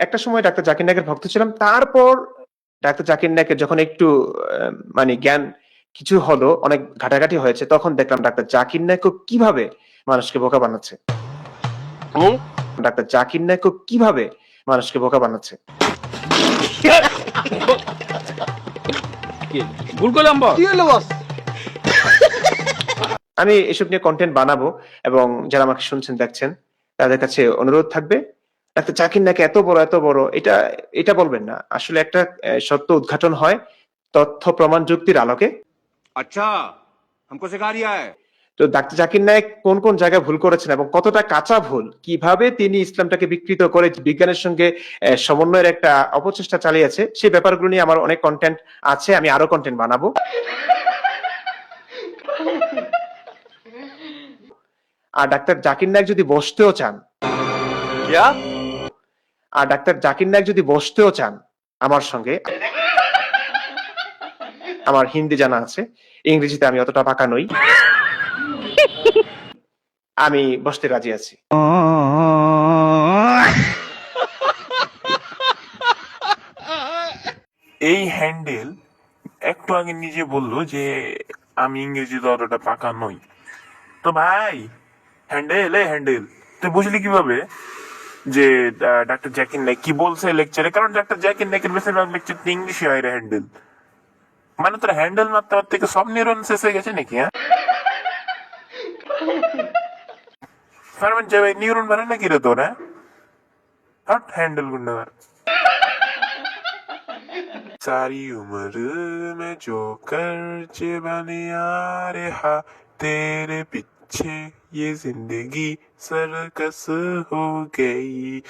একটা সময় ডাক্তার জাকির নায়েকের ভক্ত ছিলাম। তারপর ডাক্তার জাকির নায়েকের যখন একটু মানে জ্ঞান কিছু হলো, অনেক ঘাটাঘাটি হয়েছে, তখন দেখলাম ডাক্তার জাকির নায়েকও কিভাবে মানুষকে বোকা বানাচ্ছে। হুম? ডাক্তার জাকির নায়েকও কিভাবে মানুষকে বোকা বানাচ্ছে। কি? ভুল করলাম বস? কি হলো বস? আমি এসব নিয়ে কনটেন্ট বানাবো এবং যারা আমাকে শুনছেন দেখছেন তাদের কাছে অনুরোধ থাকবে, ডাক্তার জাকির নায়েক এত বড় এটা এটা বলবেন না। আসলে একটা সত্য উদ্ঘাটন হয় তথ্য প্রমাণ যুক্তির আলোকে। अच्छा हमको सिखा रिया है। তো ডাক্তার জাকির নায়েক কোন কোন জায়গায় ভুল করেছেন এবং কতটা কাঁচা ভুল, কিভাবে তিনি ইসলামটাকে বিকৃত করে বিজ্ঞানের সঙ্গে সমন্বয়ের একটা অপচেষ্টা চালিয়েছে, সেই ব্যাপারগুলো নিয়ে আমার অনেক কন্টেন্ট আছে। আমি আরো কন্টেন্ট বানাবো। আর ডাক্তার জাকির নায়েক যদি বসতেও চান, क्या? আর ডাক্তার জাকির নায়েক যদি বসতেও চান আমার সঙ্গে, আমার হিন্দি জানা আছে, ইংরেজিতে আমি অতটা পাকা নই, আমি বসতে রাজি আছি। এই হ্যান্ডেল একটু আগে নিজে বললো যে আমি ইংরেজিতে অতটা পাকা নই। তো ভাই হ্যান্ডেল তুই বুঝলি কিভাবে যে ডাক্তার জাকির নায়েক কি বলছে লেকচারে? কারণ ডাক্তার জাকির নায়েকের বেশিরভাগ লেকচার ইংলিশে হয় রে হ্যান্ডেল। মানে তোর হ্যান্ডেল মারতে মারতে থেকে সব নিউরন শেষ হয়ে গেছে নাকি? হ্যাঁ, ফারমান যাবে নিউরন মানে নাকি রে তোর? হ্যাঁ, হট হ্যান্ডেल गुंडा। सारी उम्र में जो कर्ज बने आ रहा तेरे पीछे ये जिंदगी सर्कस हो गई।